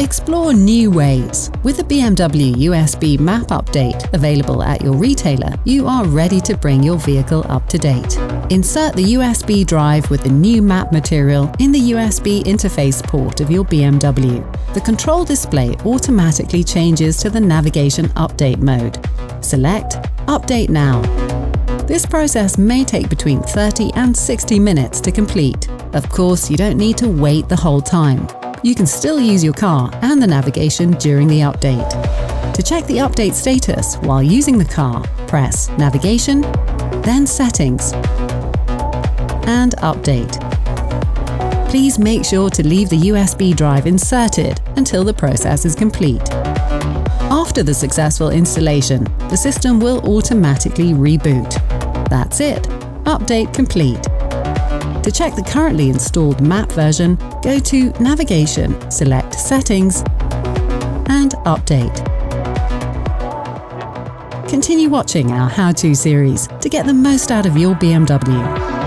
Explore new ways. With the BMW USB Map update available at your retailer, you are ready to bring your vehicle up to date. Insert the USB drive with the new map material in the USB interface port of your BMW. The control display automatically changes to the navigation update mode. Select Update Now. This process may take between 30 and 60 minutes to complete. Of course, you don't need to wait the whole time. You can still use your car and the navigation during the update. To check the update status while using the car, press Navigation, then Settings, and Update. Please make sure to leave the USB drive inserted until the process is complete. After the successful installation, the system will automatically reboot. That's it. Update complete. To check the currently installed map version, go to Navigation, select Settings, and Update. Continue watching our how-to series to get the most out of your BMW.